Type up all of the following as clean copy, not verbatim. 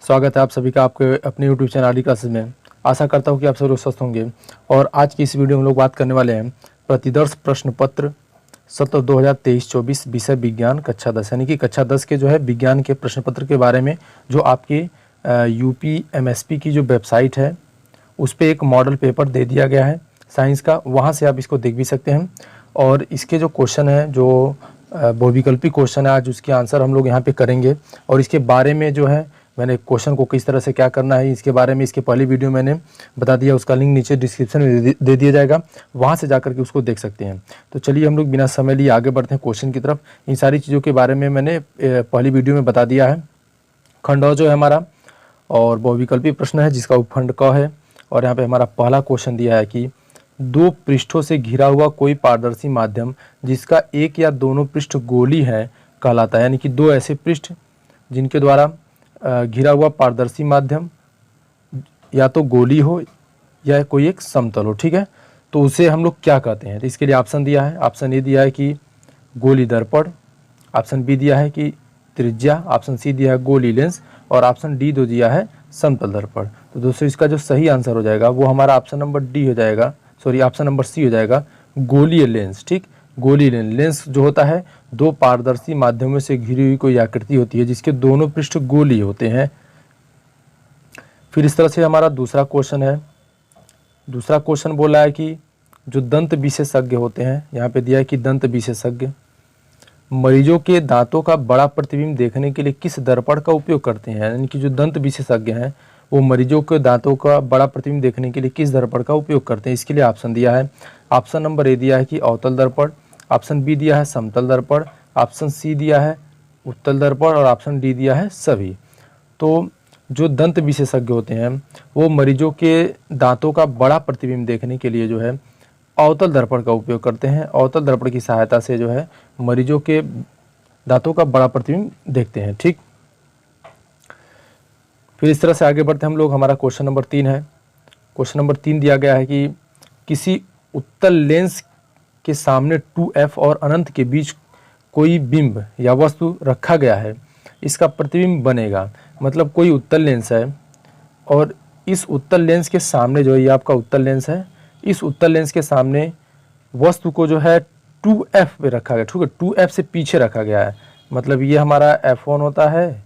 स्वागत है आप सभी का आपके अपने YouTube चैनल आदि क्लासेस में। आशा करता हूँ कि आप सब लोग स्वस्थ होंगे। और आज की इस वीडियो में हम लोग बात करने वाले हैं प्रतिदर्श प्रश्न पत्र सत्र 2023-24 विषय विज्ञान कक्षा 10 यानी कि कक्षा 10 के जो है विज्ञान के प्रश्न पत्र के बारे में, जो आपके UPMSP की जो वेबसाइट है उस पर एक मॉडल पेपर दे दिया गया है साइंस का, वहाँ से आप इसको देख भी सकते हैं। और इसके जो क्वेश्चन है, जो बहुविकल्पी क्वेश्चन है, आज उसके आंसर हम लोग यहाँ पे करेंगे। और इसके बारे में जो है मैंने क्वेश्चन को किस तरह से क्या करना है इसके बारे में इसके पहली वीडियो मैंने बता दिया, उसका लिंक नीचे डिस्क्रिप्शन में दे दिया जाएगा, वहाँ से जाकर के उसको देख सकते हैं। तो चलिए हम लोग बिना समय लिए आगे बढ़ते हैं क्वेश्चन की तरफ। इन सारी चीज़ों के बारे में मैंने पहली वीडियो में बता दिया है। खंड जो है हमारा और बहुविकल्पी प्रश्न है जिसका उपखंड क है। और यहाँ पे हमारा पहला क्वेश्चन दिया है कि दो पृष्ठों से घिरा हुआ कोई पारदर्शी माध्यम जिसका एक या दोनों पृष्ठ गोली है कहलाता है। यानी कि दो ऐसे पृष्ठ जिनके द्वारा घिरा हुआ पारदर्शी माध्यम या तो गोली हो या कोई एक समतल हो, ठीक है, तो उसे हम लोग क्या कहते हैं। तो इसके लिए ऑप्शन दिया है। ऑप्शन ए दिया है कि गोली दर्पण, ऑप्शन बी दिया है कि त्रिज्या, ऑप्शन सी दिया है गोली लेंस और ऑप्शन डी दो दिया है समतल दर्पण। तो दोस्तों इसका जो सही आंसर हो जाएगा वो हमारा ऑप्शन नंबर डी हो जाएगा, सॉरी ऑप्शन नंबर सी हो जाएगा, गोलीय लेंस। ठीक, गोली लेंस जो होता है दो पारदर्शी माध्यमों से घिरी हुई कोई आकृति होती है जिसके दोनों पृष्ठ गोली होते हैं। फिर इस तरह से हमारा दूसरा क्वेश्चन है। दूसरा क्वेश्चन बोला है कि जो दंत विशेषज्ञ होते हैं, यहाँ पे दिया है कि दंत विशेषज्ञ मरीजों के दांतों का बड़ा प्रतिबिंब देखने के लिए किस दर्पण का उपयोग करते हैं। यानी कि जो दंत विशेषज्ञ हैं वो मरीजों के दांतों का बड़ा प्रतिबिंब देखने के लिए किस दर्पण का उपयोग करते हैं। इसके लिए ऑप्शन दिया है। ऑप्शन नंबर ए दिया है कि अवतल दर्पण, ऑप्शन बी दिया है समतल दर्पण, ऑप्शन सी दिया है उत्तल दर्पण और ऑप्शन डी दिया है सभी। तो जो दंत विशेषज्ञ होते हैं वो मरीजों के दांतों का बड़ा प्रतिबिंब देखने के लिए जो है अवतल दर्पण का उपयोग करते हैं। अवतल दर्पण की सहायता से जो है मरीजों के दांतों का बड़ा प्रतिबिंब देखते हैं। ठीक, फिर इस तरह से आगे बढ़ते हम लोग। हमारा क्वेश्चन नंबर 3 है। क्वेश्चन नंबर 3 दिया गया है कि किसी उत्तल लेंस के सामने 2f और अनंत के बीच कोई बिंब या वस्तु रखा गया है, इसका प्रतिबिंब बनेगा। मतलब कोई उत्तल लेंस है और इस उत्तल लेंस के सामने जो है, ये आपका उत्तल लेंस है, इस उत्तल लेंस के सामने वस्तु को जो है 2f पे रखा गया। ठीक है, 2f से पीछे रखा गया है। मतलब ये हमारा f1 होता है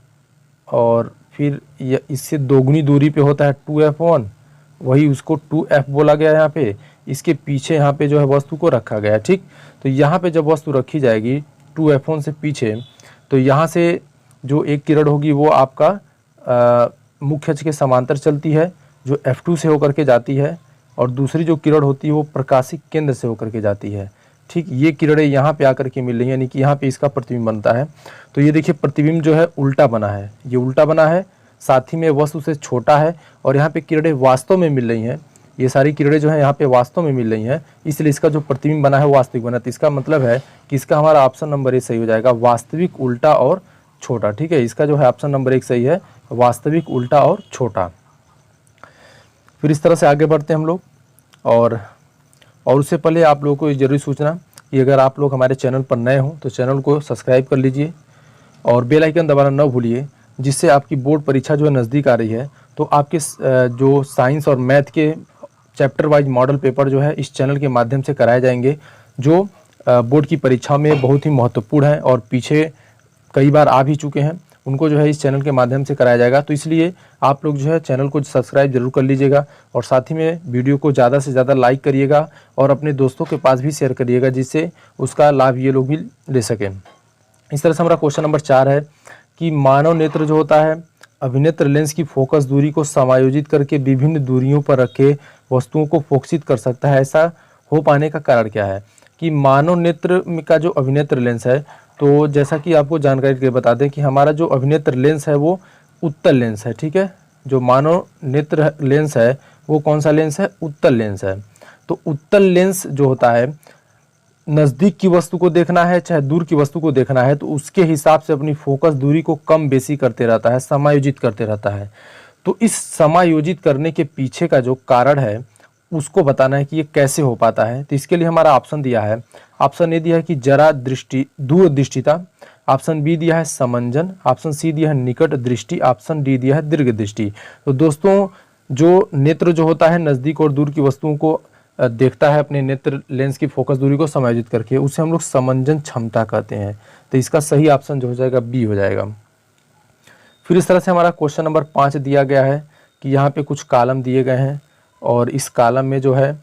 और फिर ये इससे दोगुनी दूरी पे होता है 2f1, वही उसको 2f बोला गया है। यहाँ पे इसके पीछे यहाँ पे जो है वस्तु को रखा गया है। ठीक, तो यहाँ पे जब वस्तु रखी जाएगी 2f1 से पीछे, तो यहाँ से जो एक किरण होगी वो आपका मुख्य अक्ष के समांतर चलती है जो f2 से होकर के जाती है, और दूसरी जो किरण होती है वो प्रकाशिक केंद्र से होकर के जाती है। ठीक, ये किरणें यहाँ पे आकर के मिल रही है, यानी कि यहाँ पे इसका प्रतिबिंब बनता है। तो ये देखिए प्रतिबिंब जो है उल्टा बना है, ये उल्टा बना है, साथ ही में वस्तु से छोटा है और यहाँ पे किरणें वास्तव में मिल रही हैं। ये सारी किरणें जो है यहाँ पे वास्तव में मिल रही हैं, इसलिए इसका जो प्रतिबिंब बना है वो वास्तविक बना। तो इसका मतलब है कि इसका हमारा ऑप्शन नंबर ए सही हो जाएगा, वास्तविक उल्टा और छोटा। ठीक है, इसका जो है ऑप्शन नंबर 1 सही है, वास्तविक उल्टा और छोटा। फिर इस तरह से आगे बढ़ते हैं हम लोग। और उससे पहले आप लोगों को जरूरी सूचना कि अगर आप लोग हमारे चैनल पर नए हों तो चैनल को सब्सक्राइब कर लीजिए और बेल आइकन दबाना न भूलिए, जिससे आपकी बोर्ड परीक्षा जो है नज़दीक आ रही है तो आपके जो साइंस और मैथ के चैप्टर वाइज मॉडल पेपर जो है इस चैनल के माध्यम से कराए जाएंगे, जो बोर्ड की परीक्षा में बहुत ही महत्वपूर्ण है और पीछे कई बार आ भी चुके हैं, उनको जो है इस चैनल के माध्यम से कराया जाएगा। तो इसलिए आप लोग जो है चैनल को सब्सक्राइब जरूर कर लीजिएगा और साथ ही में वीडियो को ज़्यादा से ज़्यादा लाइक करिएगा और अपने दोस्तों के पास भी शेयर करिएगा, जिससे उसका लाभ ये लोग भी ले सकें। इस तरह से हमारा क्वेश्चन नंबर 4 है कि मानव नेत्र जो होता है अभिनेत्र लेंस की फोकस दूरी को समायोजित करके विभिन्न दूरियों पर रखे वस्तुओं को फोकसित कर सकता है। ऐसा हो पाने का कारण क्या है। कि मानव नेत्र का जो अभिनेत्र लेंस है, तो जैसा कि आपको जानकारी के बता दें कि हमारा जो अभिनेत्र लेंस है वो उत्तल लेंस है। ठीक है, जो मानव नेत्र लेंस है वो कौन सा लेंस है, उत्तल लेंस है। तो उत्तल लेंस जो होता है, नज़दीक की वस्तु को देखना है चाहे दूर की वस्तु को देखना है, तो उसके हिसाब से अपनी फोकस दूरी को कम बेसी करते रहता है, समायोजित करते रहता है। तो इस समायोजित करने के पीछे का जो कारण है उसको बताना है कि ये कैसे हो पाता है। तो इसके लिए हमारा ऑप्शन दिया है। ऑप्शन ए दिया है कि जरा दृष्टि दूरदृष्टिता, ऑप्शन बी दिया है समंजन, ऑप्शन सी दिया है निकट दृष्टि, ऑप्शन डी दिया है दीर्घ दृष्टि। तो दोस्तों जो नेत्र जो होता है नज़दीक और दूर की वस्तुओं को देखता है अपने नेत्र लेंस की फोकस दूरी को समायोजित करके, उसे हम लोग समंजन क्षमता कहते हैं। तो इसका सही ऑप्शन जो हो जाएगा बी हो जाएगा। फिर इस तरह से हमारा क्वेश्चन नंबर 5 दिया गया है कि यहाँ पे कुछ कॉलम दिए गए हैं और इस कॉलम में जो है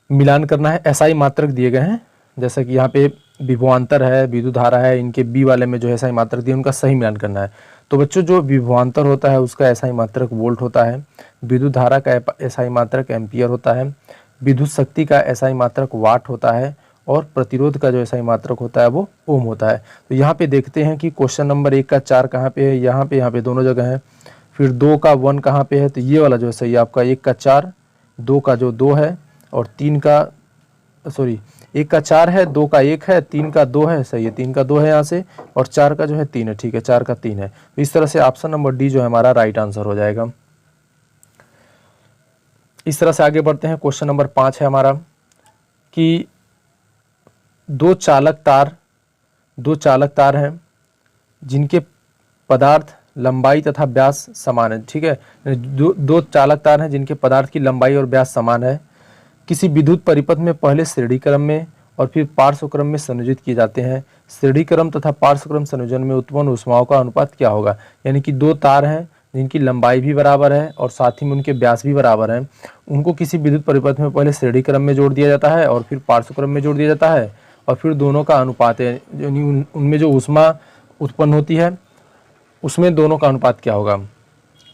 मिलान करना है, एसआई मात्रक दिए गए हैं। जैसा कि यहाँ पे विभवांतर है, विद्युत धारा है, इनके बी वाले में जो है एसआई मात्रक दिए उनका सही मिलान करना है। तो बच्चों जो विभवांतर होता है उसका एसआई मात्रक वोल्ट होता है, विद्युत धारा का एसआई मात्रक एम्पियर होता है, विद्युत शक्ति का एसआई मात्रक वाट होता है और प्रतिरोध का जो एसआई मात्रक होता है वो ओम होता है। तो यहाँ पे देखते हैं कि क्वेश्चन नंबर 1 का 4 कहाँ पे है, यहाँ पे दोनों जगह है। फिर 2 का 1 कहाँ पे है, तो ये वाला जो है सही है आपका 1 का 4, 2 का जो 2 है और 3 का 1 का 4 है, 2 का 1 है, 3 का 2 है, सही है 3 का 2 है यहाँ से और 4 का जो है 3 है, ठीक है 4 का 3 है। तो इस तरह से ऑप्शन नंबर डी जो है हमारा राइट आंसर हो जाएगा। इस तरह से आगे बढ़ते हैं। क्वेश्चन नंबर 5 है हमारा कि दो चालक तार हैं जिनके पदार्थ लंबाई तथा व्यास समान है, ठीक है। दो चालक तार हैं जिनके पदार्थ की लंबाई और व्यास समान है, किसी विद्युत परिपथ में पहले श्रेणी क्रम में और फिर पार्श्व क्रम में संयोजित किए जाते हैं। श्रेणी क्रम तथा पार्श्व क्रम संयोजन में उत्पन्न ऊष्माओं का अनुपात क्या होगा। यानी कि दो तार हैं जिनकी लंबाई भी बराबर है और साथ ही में उनके व्यास भी बराबर हैं, उनको किसी विद्युत परिपथ में पहले श्रेणी क्रम में जोड़ दिया जाता है और फिर पार्श्व क्रम में जोड़ दिया जाता है और फिर दोनों का अनुपात है, यानी उनमें जो ऊष्मा उत्पन्न होती है उसमें दोनों का अनुपात क्या होगा।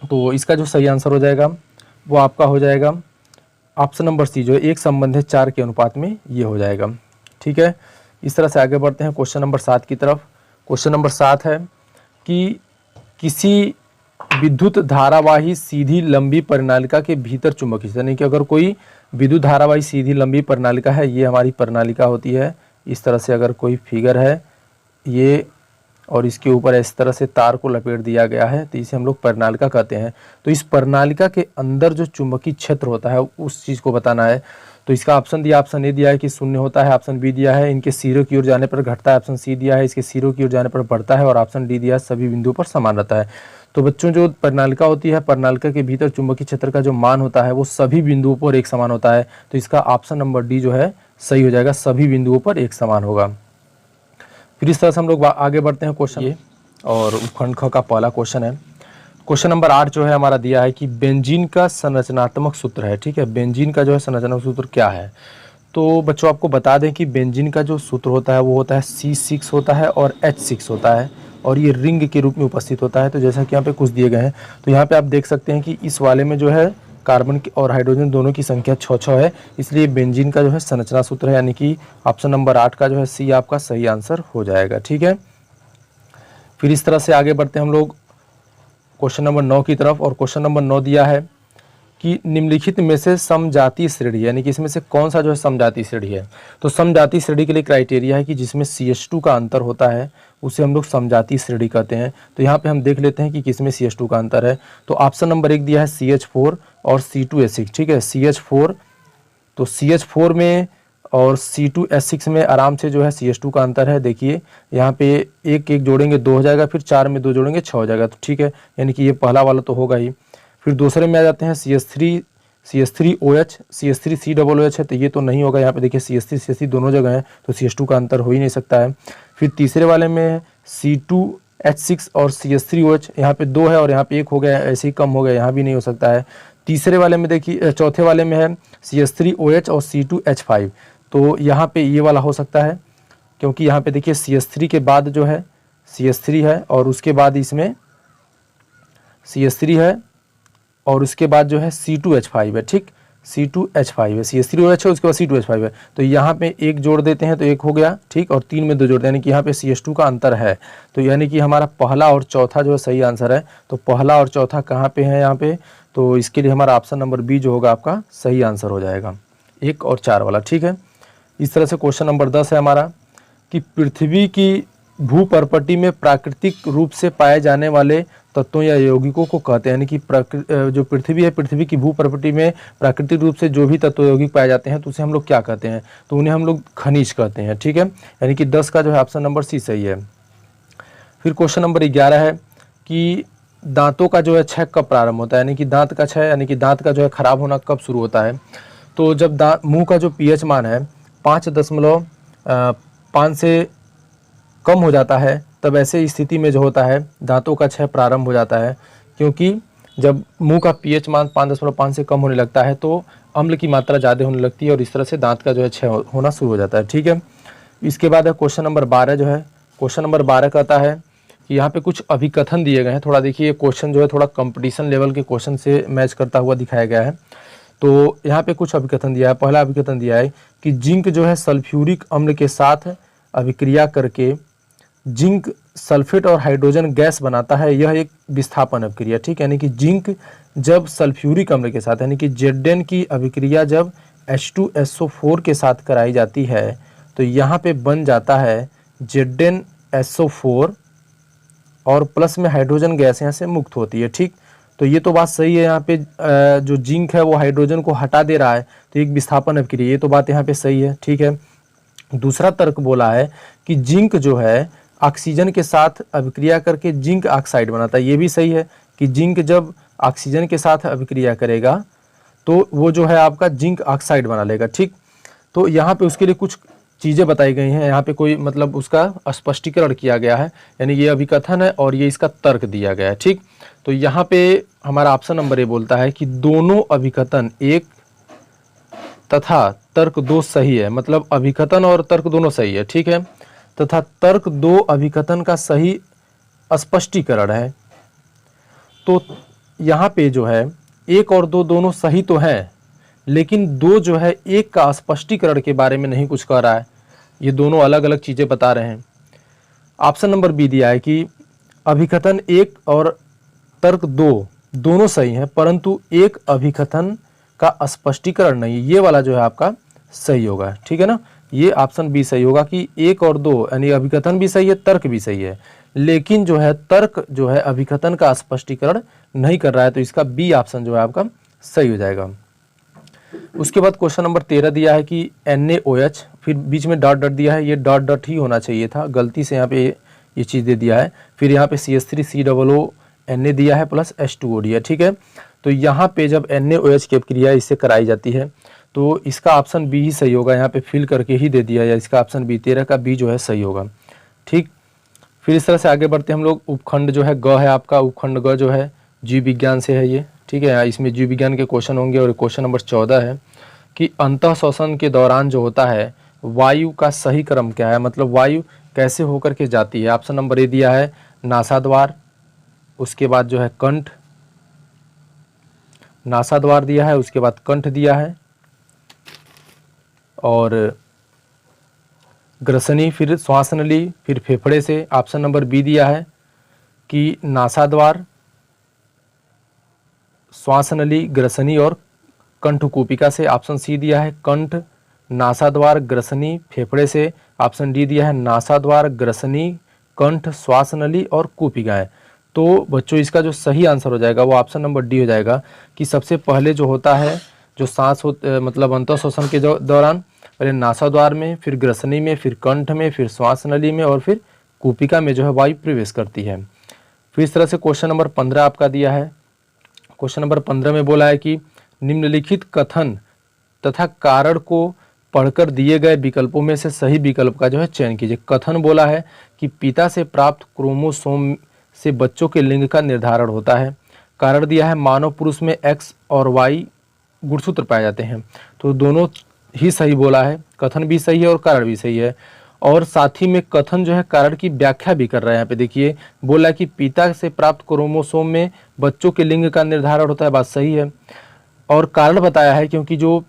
तो इसका जो सही आंसर हो जाएगा वो आपका हो जाएगा ऑप्शन नंबर सी, जो 1 संबंधित 4 के अनुपात में ये हो जाएगा, ठीक है। इस तरह से आगे बढ़ते हैं क्वेश्चन नंबर 7 की तरफ। क्वेश्चन नंबर 7 है कि किसी विद्युत धारावाही सीधी लंबी प्रणालिका के भीतर चुंबकीय, यानी कि अगर कोई विद्युत धारावाही सीधी लंबी प्रणालिका है, ये हमारी प्रणालिका होती है। इस तरह से अगर कोई फिगर है ये और इसके ऊपर इस तरह से तार को लपेट दिया गया है तो इसे हम लोग प्रणालिका कहते हैं। तो इस प्रणालिका के अंदर जो चुंबकीय क्षेत्र होता है उस चीज़ को बताना है। तो इसका ऑप्शन दिया, ऑप्शन ए दिया है कि शून्य होता है, ऑप्शन बी दिया है इनके सिरों की ओर जाने पर घटता है, ऑप्शन सी दिया है इसके सिरों की ओर जाने पर बढ़ता है और ऑप्शन डी दिया है सभी बिंदुओं पर समान रहता है। तो बच्चों जो प्रणालिका होती है, प्रणालिका के भीतर चुंबकीय क्षेत्र का जो मान होता है वो सभी बिंदुओं पर एक समान होता है। तो इसका ऑप्शन नंबर डी जो है सही हो जाएगा, सभी बिंदुओं पर एक समान होगा। फिर इस तरह से हम लोग आगे बढ़ते हैं क्वेश्चन ये, और उपखंड ख का पहला क्वेश्चन है। क्वेश्चन नंबर 8 जो है हमारा दिया है कि बेंजीन का संरचनात्मक सूत्र है, ठीक है। बेंजीन का जो है संरचनात्मक सूत्र क्या है। तो बच्चों आपको बता दें कि बेंजीन का जो सूत्र होता है वो होता है C6 होता है और H6 होता है और ये रिंग के रूप में उपस्थित होता है। तो जैसा कि यहाँ पे कुछ दिए गए हैं, तो यहाँ पे आप देख सकते हैं कि इस वाले में जो है कार्बन और हाइड्रोजन दोनों की संख्या 6-6 है, इसलिए बेंजीन का जो है संरचना सूत्र है, यानी कि ऑप्शन नंबर 8 का जो है सी आपका सही आंसर हो जाएगा, ठीक है। फिर इस तरह से आगे बढ़ते हैं हम लोग क्वेश्चन नंबर 9 की तरफ, और क्वेश्चन नंबर 9 दिया है कि निम्नलिखित में से समजातीय श्रेणी, यानी कि इसमें से कौन सा जो है समजातीय श्रेणी है। तो समजातीय श्रेणी के लिए क्राइटेरिया है कि जिसमें CH2 का अंतर होता है उसे हम लोग समजातीय श्रेणी कहते हैं। तो यहाँ पे हम देख लेते हैं कि किसमें CH2 का अंतर है। तो ऑप्शन नंबर 1 दिया है CH4 और C2H6, ठीक है। CH4, तो CH4 में और C2H6 में आराम से जो है CH2 का अंतर है। देखिए यहाँ पे एक एक जोड़ेंगे 2 हो जाएगा, फिर 4 में 2 जोड़ेंगे 6 हो जाएगा, तो ठीक है, यानी कि ये पहला वाला तो होगा ही। फिर दूसरे में आ जाते हैं CH3OH, CH3COOH है, तो ये तो नहीं होगा। यहाँ पे देखिए CH3 दोनों जगह हैं, तो CH2 का अंतर हो ही नहीं सकता है। फिर तीसरे वाले में C2H6 और CH3OH, यहाँ पे 2 है और यहाँ पे 1 हो गया, ऐसे ही कम हो गया, यहाँ भी नहीं हो सकता है। तीसरे वाले में देखिए, चौथे वाले में है CH3OH और C2H5, तो यहाँ पे ये वाला हो सकता है, क्योंकि यहाँ पे देखिए CH3 के बाद जो है CH3 है और उसके बाद इसमें CH3 है और उसके बाद जो है C2H5 है, ठीक, C2H5 है, CH3OH है, उसके बाद C2H5 है। तो यहाँ पे 1 जोड़ देते हैं तो 1 हो गया, ठीक, और 3 में 2 जोड़ते हैं, यानी कि यहाँ पे CH2 का अंतर है। तो यानी कि हमारा पहला और चौथा जो है सही आंसर है। तो पहला और चौथा कहाँ पे है यहाँ पे, तो इसके लिए हमारा ऑप्शन नंबर बी जो होगा आपका सही आंसर हो जाएगा, 1 और 4 वाला, ठीक है। इस तरह से क्वेश्चन नंबर 10 है हमारा कि पृथ्वी की भूपर्पटी में प्राकृतिक रूप से पाए जाने वाले तत्वों या यौगिकों को कहते हैं। यानी कि जो पृथ्वी है, पृथ्वी की भूपर्पटी में प्राकृतिक रूप से जो भी तत्व यौगिक पाए जाते हैं तो उसे हम लोग क्या कहते हैं, तो उन्हें हम लोग खनिज कहते हैं। ठीक है, यानी कि 10 का जो है ऑप्शन नंबर सी सही है। फिर क्वेश्चन नंबर 11 है कि दांतों का जो है क्षय कब प्रारंभ होता है, यानी कि दांत का क्षय यानी कि दांत का जो है खराब होना कब शुरू होता है। तो जब मुंह का जो पीएच मान है 5.5 से कम हो जाता है, तब ऐसे स्थिति में जो होता है दांतों का क्षय प्रारंभ हो जाता है। क्योंकि जब मुंह का पीएच मान 5.5 से कम होने लगता है तो अम्ल की मात्रा ज़्यादा होने लगती है और इस तरह से दांत का जो है क्षय होना शुरू हो जाता है। ठीक है, इसके बाद है क्वेश्चन नंबर 12 जो है। क्वेश्चन नंबर 12 कहता है कि यहाँ पे कुछ अभिकथन दिए गए हैं। थोड़ा देखिए, क्वेश्चन जो है थोड़ा कंपटीशन लेवल के क्वेश्चन से मैच करता हुआ दिखाया गया है। तो यहाँ पे कुछ अभिकथन दिया है। पहला अभिकथन दिया है कि जिंक जो है सल्फ्यूरिक अम्ल के साथ अभिक्रिया करके जिंक सल्फेट और हाइड्रोजन गैस बनाता है, यह एक विस्थापन अभिक्रिया। ठीक, यानी कि जिंक जब सल्फ्यूरिक अम्ल के साथ यानी कि Zn की अभिक्रिया जब H2SO4 के साथ कराई जाती है तो यहाँ पे बन जाता है ZnSO4 और प्लस में हाइड्रोजन गैस यहाँ से मुक्त होती है। ठीक, तो ये तो बात सही है। यहाँ पे जो जिंक है वो हाइड्रोजन को हटा दे रहा है तो एक विस्थापन अभिक्रिया, ये तो बात यहाँ पे सही है। ठीक है, दूसरा तर्क बोला है कि जिंक जो है ऑक्सीजन के साथ अभिक्रिया करके जिंक ऑक्साइड बनाता है, ये भी सही है कि जिंक जब ऑक्सीजन के साथ अभिक्रिया करेगा तो वो जो है आपका जिंक ऑक्साइड बना लेगा। ठीक, तो यहाँ पे उसके लिए कुछ चीज़ें बताई गई हैं, यहाँ पे कोई मतलब उसका स्पष्टीकरण किया गया है, यानी ये अभिकथन है और ये इसका तर्क दिया गया है। ठीक, तो यहाँ पे हमारा ऑप्शन नंबर ए बोलता है कि दोनों अभिकथन 1 तथा तर्क 2 सही है, मतलब अभिकथन और तर्क दोनों सही है। ठीक है, तथा तर्क 2 अभिकथन का सही स्पष्टीकरण है। तो यहाँ पे जो है 1 और 2 दोनों सही तो हैं, लेकिन 2 जो है 1 का स्पष्टीकरण के बारे में नहीं कुछ कह रहा है, ये दोनों अलग अलग चीज़ें बता रहे हैं। ऑप्शन नंबर बी दिया है कि अभिकथन 1 और तर्क 2 दोनों सही हैं, परंतु 1 अभिकथन का स्पष्टीकरण नहीं, ये वाला जो है आपका सही होगा। ठीक है ना, ये ऑप्शन बी सही होगा कि 1 और 2 यानी अभिकथन भी सही है, तर्क भी सही है, लेकिन जो है तर्क जो है अभिकथन का स्पष्टीकरण नहीं कर रहा है, तो इसका बी ऑप्शन जो है आपका सही हो जाएगा। उसके बाद क्वेश्चन नंबर 13 दिया है कि NaOH, फिर बीच में डॉट डॉट दिया है, ये डॉट डॉट ही होना चाहिए था, गलती से यहाँ पे ये चीज़ दे दिया है। फिर यहाँ पे CH3COO Na दिया है प्लस H2O दिया। ठीक है, तो यहाँ पे जब NaOH की क्रिया इससे कराई जाती है तो इसका ऑप्शन बी ही सही होगा, यहाँ पे फिल करके ही दे दिया है, इसका ऑप्शन बी 13 का बी जो है सही होगा। ठीक, फिर इस तरह से आगे बढ़ते हम लोग। उपखंड जो है ग है आपका, उपखंड ग जो है जीव विज्ञान से है ये। ठीक है, इसमें जीव विज्ञान के क्वेश्चन होंगे और क्वेश्चन नंबर 14 है कि अंतः श्वसन के दौरान जो होता है वायु का सही क्रम क्या है, मतलब वायु कैसे होकर के जाती है। ऑप्शन नंबर ए दिया है नासाद्वार, उसके बाद जो है कंठ, नासाद्वार दिया है, उसके बाद कंठ दिया है और ग्रसनी, फिर श्वास नली, फिर फेफड़े से। ऑप्शन नंबर बी दिया है कि नासाद्वार, श्वास नली, ग्रसनी और कंठ कूपिका से। ऑप्शन सी दिया है कंठ, नासाद्वार, ग्रसनी, फेफड़े से। ऑप्शन डी दिया है नासाद्वार, ग्रसनी, कंठ, श्वास नली और कूपिकाएं। तो बच्चों इसका जो सही आंसर हो जाएगा वो ऑप्शन नंबर डी हो जाएगा कि सबसे पहले जो होता है जो सांस मतलब अंतः श्वसन के दौरान पहले नासाद्वार में, फिर ग्रसनी में, फिर कंठ में, फिर श्वास नली में और फिर कूपिका में जो है वायु प्रवेश करती है। फिर इस तरह से क्वेश्चन नंबर 15 आपका दिया है। क्वेश्चन नंबर 15 में बोला है कि निम्नलिखित कथन तथा कारण को पढ़कर दिए गए विकल्पों में से सही विकल्प का जो है चयन कीजिए। कथन बोला है कि पिता से प्राप्त क्रोमोसोम से बच्चों के लिंग का निर्धारण होता है। कारण दिया है मानव पुरुष में X और Y गुणसूत्र पाए जाते हैं, तो दोनों ही सही बोला है, कथन भी सही है और कारण भी सही है। और साथ ही में कथन जो है कारण की व्याख्या भी कर रहा है। यहाँ पे देखिए बोला कि पिता से प्राप्त क्रोमोसोम में बच्चों के लिंग का निर्धारण होता है, बात सही है। और कारण बताया है क्योंकि जो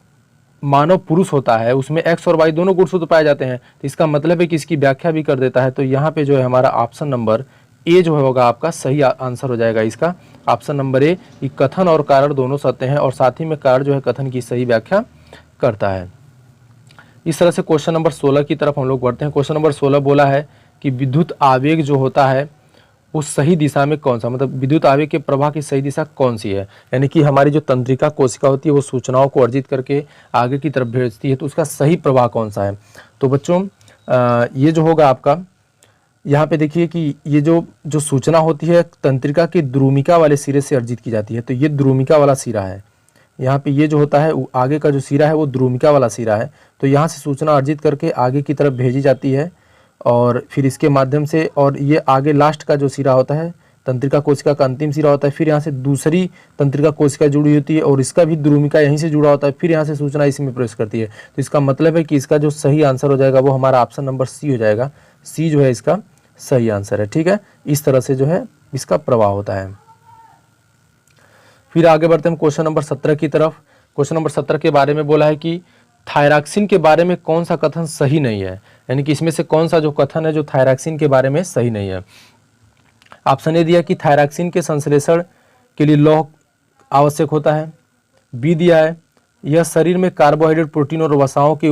मानव पुरुष होता है उसमें X और Y दोनों गुणसूत्र पाए जाते हैं, तो इसका मतलब है कि इसकी व्याख्या भी कर देता है। तो यहाँ पे जो है हमारा ऑप्शन नंबर ए जो होगा आपका सही आंसर हो जाएगा इसका, ऑप्शन नंबर ए, कि कथन और कारण दोनों सत्य हैं और साथ ही में कारण जो है कथन की सही व्याख्या करता है। इस तरह से क्वेश्चन नंबर 16 की तरफ हम लोग बढ़ते हैं। क्वेश्चन नंबर 16 बोला है कि विद्युत आवेग जो होता है वो सही दिशा में कौन सा, मतलब विद्युत आवेग के प्रवाह की सही दिशा कौन सी है, यानी कि हमारी जो तंत्रिका कोशिका होती है वो सूचनाओं को अर्जित करके आगे की तरफ भेजती है, तो उसका सही प्रवाह कौन सा है। तो बच्चों ये जो होगा आपका, यहाँ पे देखिए कि ये जो सूचना होती है तंत्रिका की द्रुमिका वाले सिरे से अर्जित की जाती है, तो ये द्रुमिका वाला सिरा है। यहाँ पे ये जो होता है आगे का जो सिरा है वो द्रुमिका वाला सिरा है, तो यहाँ से सूचना अर्जित करके आगे की तरफ भेजी जाती है और फिर इसके माध्यम से, और ये आगे लास्ट का जो सिरा होता है तंत्रिका कोशिका का अंतिम सिरा होता है, फिर यहाँ से दूसरी तंत्रिका कोशिका जुड़ी होती है और इसका भी द्रुमिका यहीं से जुड़ा होता है, फिर यहाँ से सूचना इसी में प्रवेश करती है। तो इसका मतलब है कि इसका जो सही आंसर हो जाएगा वो हमारा ऑप्शन नंबर सी हो जाएगा। सी जो है इसका सही आंसर है। ठीक है, इस तरह से जो है इसका प्रवाह होता है। फिर आगे बढ़ते हैं क्वेश्चन नंबर 17 की तरफ। क्वेश्चन नंबर 17 के बारे में बोला है कि थायरॉक्सिन के बारे में कौन सा कथन सही नहीं है, यानी कि इसमें से कौन सा जो कथन है जो थायरॉक्सिन के बारे में सही नहीं है। ऑप्शन ए दिया कि थायरॉक्सिन के संश्लेषण के लिए लौह आवश्यक होता है। बी दिया है यह शरीर में कार्बोहाइड्रेट, प्रोटीन और वसाओं के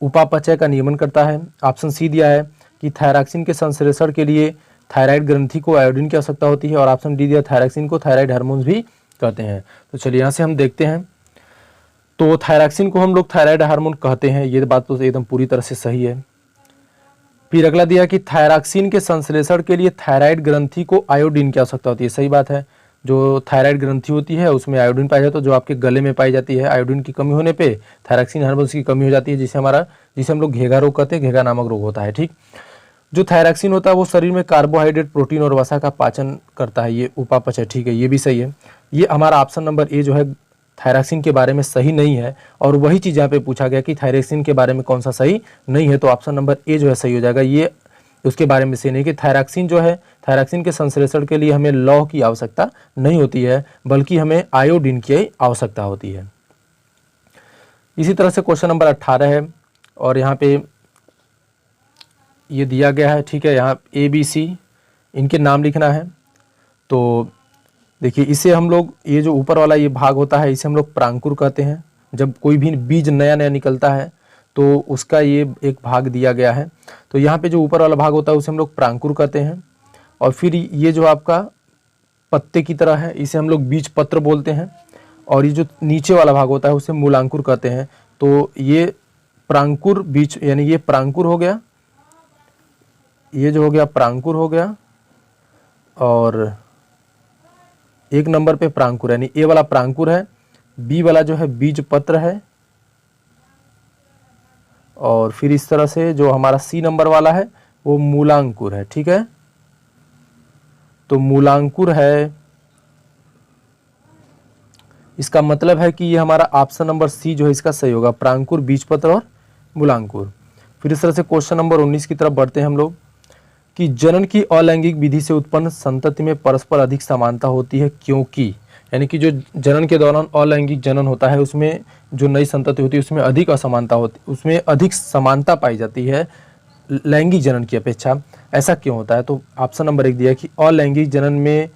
उपापचय का नियमन करता है। ऑप्शन सी दिया है कि थायरॉक्सिन के संश्लेषण के लिए थायराइड ग्रंथि को आयोडीन की आवश्यकता होती है। और ऑप्शन डी दिया थायरॉक्सिन को थायराइड हार्मोन्स भी कहते हैं। तो चलिए यहाँ से हम देखते हैं, तो थायरॉक्सिन को हम लोग थायराइड हार्मोन कहते हैं, ये बात तो एकदम पूरी तरह से सही है। फिर अगला दिया कि थायरॉक्सिन के संश्लेषण के लिए थायराइड ग्रंथि को आयोडीन की आवश्यकता होती है। सही बात है, जो थायराइड ग्रंथि होती है उसमें आयोडीन पाया जाता है, तो जो आपके गले में पाई जाती है, आयोडीन की कमी होने पे थायरॉक्सिन हार्मोन्स की कमी हो जाती है, जिसे हम लोग घेगा रोग कहते हैं, घेगा नामक रोग होता है। ठीक, जो थायरॉक्सिन होता है वो शरीर में कार्बोहाइड्रेट, प्रोटीन और वसा का पाचन करता है, ये उपापचय। ठीक है, ये भी सही है। ये हमारा ऑप्शन नंबर ए जो है थायरॉक्सिन के बारे में सही नहीं है, और वही चीज़ यहाँ पे पूछा गया कि थायरॉक्सिन के बारे में कौन सा सही नहीं है, तो ऑप्शन नंबर ए जो है सही हो जाएगा। ये उसके बारे में सही नहीं कि थायरॉक्सिन जो है, थायरॉक्सिन के संश्लेषण के लिए हमें लौह की आवश्यकता नहीं होती है, बल्कि हमें आयोडीन की आवश्यकता होती है। इसी तरह से क्वेश्चन नंबर 18 है, और यहाँ पे ये दिया गया है। ठीक है, यहाँ ए बी सी इनके नाम लिखना है। तो देखिए इसे हम लोग, ये जो ऊपर वाला ये भाग होता है इसे हम लोग प्रांकुर कहते हैं। जब कोई भी बीज नया नया निकलता है तो उसका ये एक भाग दिया गया है, तो यहाँ पे जो ऊपर वाला भाग होता है उसे हम लोग प्रांकुर कहते हैं। और फिर ये जो आपका पत्ते की तरह है इसे हम लोग बीज पत्र बोलते हैं, और ये जो नीचे वाला भाग होता है उसे मूलांकुर कहते हैं। तो ये प्रांकुर बीज, यानी ये प्रांकुर हो गया, ये जो हो गया प्रांकुर हो गया, और एक नंबर पे प्रांकुर यानी ए वाला प्रांकुर है, बी वाला जो है बीज पत्र है, और फिर इस तरह से जो हमारा सी नंबर वाला है वो मूलांकुर है। ठीक है, तो मूलांकुर है, इसका मतलब है कि ये हमारा ऑप्शन नंबर सी जो है इसका सही होगा, प्रांकुर, बीजपत्र और मूलांकुर। फिर इस तरह से क्वेश्चन नंबर 19 की तरफ बढ़ते हैं हम लोग कि जनन की अलैंगिक विधि से उत्पन्न संतति में परस्पर अधिक समानता होती है, क्योंकि, यानी कि जो जनन के दौरान अलैंगिक जनन होता है उसमें जो नई संतति होती है उसमें अधिक असमानता होती, उसमें अधिक समानता पाई जाती है लैंगिक जनन की अपेक्षा। ऐसा क्यों होता है? तो ऑप्शन नंबर 1 दिया कि अलैंगिक जनन में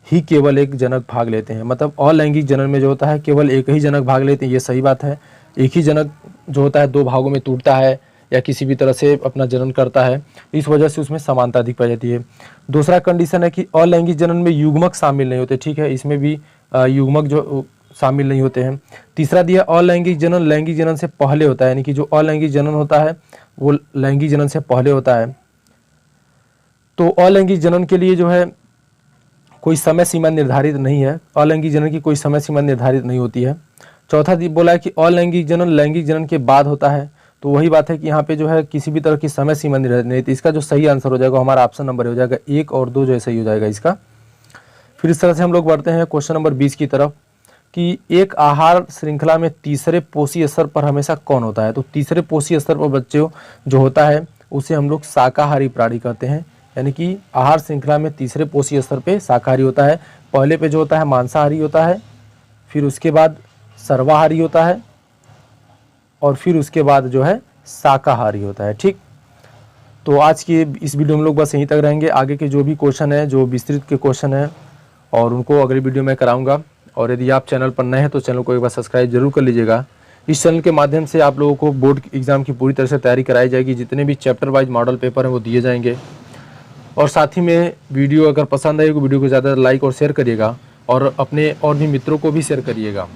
ही केवल एक जनक भाग लेते हैं, मतलब अलैंगिक जनन में जो होता है केवल एक ही जनक भाग लेते हैं, ये सही बात है। एक ही जनक जो होता है 2 भागों में टूटता है या किसी भी तरह से अपना जनन करता है, इस वजह से उसमें समानता अधिक पाई जाती है। दूसरा कंडीशन है कि अलैंगिक जनन में युग्मक शामिल नहीं होते। ठीक है, इसमें भी युग्मक जो शामिल नहीं होते हैं। तीसरा दिया अलैंगिक जनन लैंगिक जनन से पहले होता है, यानी कि जो अलैंगिक जनन होता है वो लैंगिक जनन से पहले होता है। तो अलैंगिक जनन के लिए जो है कोई समय सीमा निर्धारित नहीं है, अलैंगिक जनन की कोई समय सीमा निर्धारित नहीं होती है। चौथा बोला है कि अलैंगिक जनन लैंगिक जनन के बाद होता है, तो वही बात है कि यहाँ पे जो है किसी भी तरह की समय सीमा निर्धारित नहीं थी। इसका जो सही आंसर हो जाएगा हमारा ऑप्शन नंबर हो जाएगा 1 और 2 जो है सही हो जाएगा इसका। फिर इस तरह से हम लोग बढ़ते हैं क्वेश्चन नंबर 20 की तरफ कि एक आहार श्रृंखला में तीसरे पोषी स्तर पर हमेशा कौन होता है? तो तीसरे पोषी स्तर पर बच्चों जो होता है उसे हम लोग शाकाहारी प्राणी कहते हैं, यानी कि आहार श्रृंखला में तीसरे पोषी स्तर पे शाकाहारी होता है। पहले पे जो होता है मांसाहारी होता है, फिर उसके बाद सर्वाहारी होता है, और फिर उसके बाद जो है शाकाहारी होता है। ठीक, तो आज की इस वीडियो में लोग बस यहीं तक रहेंगे। आगे के जो भी क्वेश्चन है, जो विस्तृत के क्वेश्चन है, और उनको अगली वीडियो में कराऊंगा। और यदि आप चैनल पर नए हैं तो चैनल को एक बार सब्सक्राइब जरूर कर लीजिएगा, इस चैनल के माध्यम से आप लोगों को बोर्ड एग्ज़ाम की पूरी तरह से तैयारी कराई जाएगी। जितने भी चैप्टर वाइज मॉडल पेपर हैं वो दिए जाएंगे। और साथ ही में वीडियो अगर पसंद आए तो वीडियो को ज़्यादा लाइक और शेयर करिएगा और अपने और भी मित्रों को भी शेयर करिएगा।